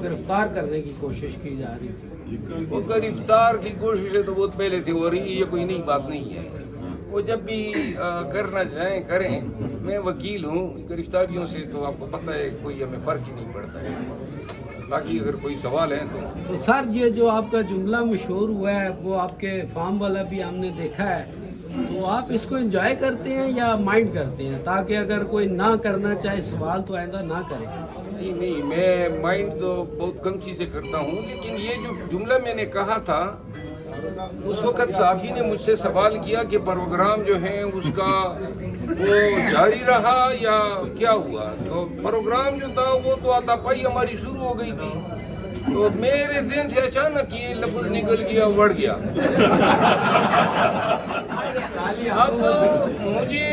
गिरफ्तार करने की कोशिश की जा रही थी। वो गिरफ्तार की कोशिशें तो बहुत पहले से हो रही है, ये कोई नई बात नहीं है। वो जब भी करना चाहें करें, मैं वकील हूँ, गिरफ्तारियों से तो आपको पता है कोई हमें फ़र्क ही नहीं पड़ता है। बाकी अगर कोई सवाल है तो सर ये जो आपका जुमला मशहूर हुआ है वो आपके फार्म वाला भी हमने देखा है, तो आप इसको एंजॉय करते हैं या माइंड करते हैं, ताकि अगर कोई ना करना चाहे सवाल तो आइंदा ना करे? नहीं, मैं माइंड तो बहुत कम चीज़ें करता हूँ, लेकिन ये जो जुमला मैंने कहा था उस वक़्त साफ़ी ने मुझसे सवाल किया कि प्रोग्राम जो है उसका वो जारी रहा या क्या हुआ। तो प्रोग्राम जो था वो तो हाथापाई हमारी शुरू हो गई थी, तो मेरे ज़हन से अचानक ये लफ्ज़ निकल गया, बढ़ गया। अब मुझे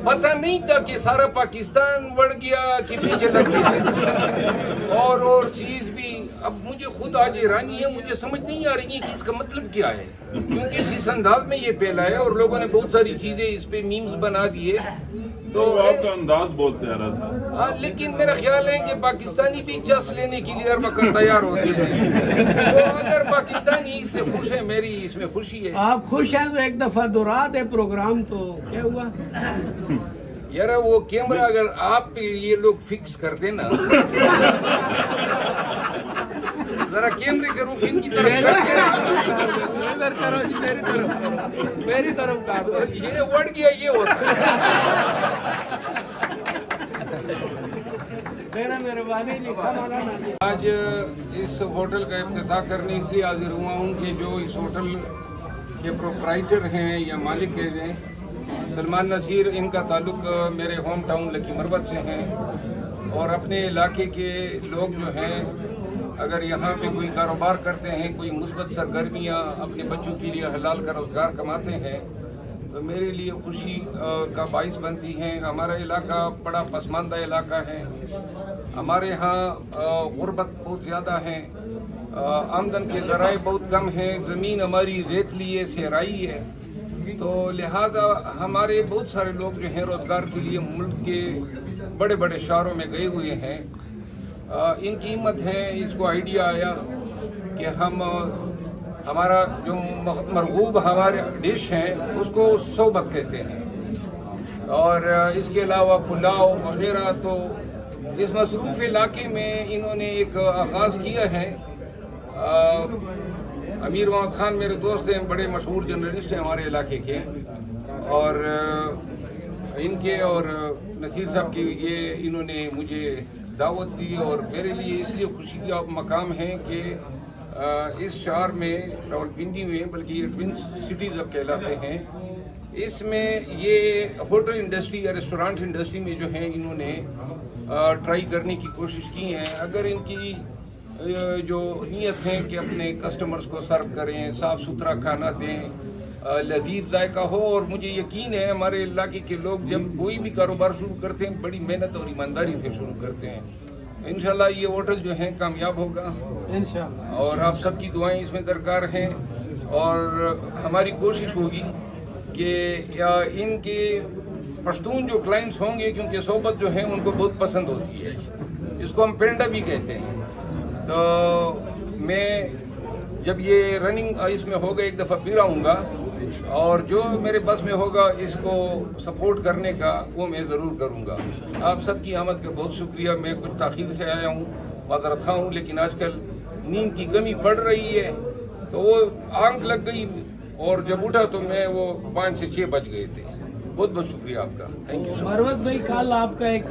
पता नहीं था कि सारा पाकिस्तान बढ़ गया कि पीछे लग गया और चीज़ भी। अब मुझे खुद आज हैरानी है, मुझे समझ नहीं आ रही है कि इसका मतलब क्या है, क्योंकि जिस अंदाज में ये फैला है और लोगों ने बहुत सारी चीज़ें इस पे मीम्स बना दिए, तो आपका अंदाज बोलते आ रहा था। हाँ, लेकिन मेरा ख्याल है कि पाकिस्तानी भी चस लेने के लिए हर वक्त तैयार होते हैं। तो अगर पाकिस्तानी इससे खुश है, मेरी इसमें खुशी है। आप खुश हैं तो एक दफा दोहरा दे प्रोग्राम, तो क्या हुआ? यार वो कैमरा अगर आप पे ये लोग फिक्स कर देना, जरा कैमरे के रुख इनकी तरफ करो जी, मेरी तरफ का दो। ये बढ़ गया, ये होता है। मेरा मेहरबानी लिखा मौलाना। आज इस होटल का इफ्तिताह करने इसलिए हाजिर हुआ हूँ कि जो इस होटल के प्रोप्राइटर हैं या मालिक हैं सलमान नसीर, इनका ताल्लुक मेरे होम टाउन लकी मरबत से हैं और अपने इलाके के लोग जो हैं अगर यहाँ पे कोई कारोबार करते हैं, कोई मुस्बत सरगर्मियाँ अपने बच्चों के लिए हलाल का रोज़गार कमाते हैं, तो मेरे लिए खुशी का बाइस बनती हैं। हमारा इलाका बड़ा पसमानदा इलाका है, हमारे यहाँ गुर्बत बहुत ज़्यादा है, आमदन के ज़राए बहुत कम हैं, ज़मीन हमारी रेतली है, सहराई है, तो लिहाजा हमारे बहुत सारे लोग जो हैं रोज़गार के लिए मुल्क के बड़े बड़े शहरों में गए हुए हैं। इनकी हिम्मत है, इसको आइडिया आया कि हम हमारा जो मरगूब हमारे डिश हैं उसको सोबत कहते हैं, और इसके अलावा पुलाव वगैरह। तो इस मसरूफ़ इलाके में इन्होंने एक आगाज़ किया है। अमीर वहाँ खान मेरे दोस्त हैं, बड़े मशहूर जर्नलिस्ट हैं हमारे इलाके के, और इनके और नसीर साहब की ये इन्होंने मुझे दावत दी और मेरे लिए इसलिए खुशी का मकाम है कि इस शहर में रावलपिंडी में, बल्कि ये ट्विन सिटीज़ अब कहलाते हैं, इसमें ये होटल इंडस्ट्री या रेस्टोरेंट इंडस्ट्री में जो है इन्होंने ट्राई करने की कोशिश की है। अगर इनकी जो नीयत है कि अपने कस्टमर्स को सर्व करें, साफ़ सुथरा खाना दें, लजीज जायका हो, और मुझे यकीन है हमारे इलाके के लोग जब कोई भी कारोबार शुरू करते हैं बड़ी मेहनत और ईमानदारी से शुरू करते हैं। इंशाल्लाह ये होटल जो है कामयाब होगा इंशाल्लाह, और आप सबकी दुआएं इसमें दरकार हैं, और हमारी कोशिश होगी कि इनके पश्तून जो क्लाइंट्स होंगे, क्योंकि सोबत जो है उनको बहुत पसंद होती है, इसको हम पेंडा भी कहते हैं, तो मैं जब ये रनिंग इसमें होगा एक दफ़ा फिर आऊँगा, और जो मेरे बस में होगा इसको सपोर्ट करने का वो मैं ज़रूर करूँगा। आप सबकी आमद का बहुत शुक्रिया। मैं कुछ ताख़ीर से आया हूँ, माज़रत ख़्वाह हूँ, लेकिन आजकल नींद की कमी पड़ रही है, तो वो आंख लग गई और जब उठा तो मैं वो 5 से 6 बज गए थे। बहुत बहुत शुक्रिया आपका, थैंक यू। मरवत भाई, कल आपका एक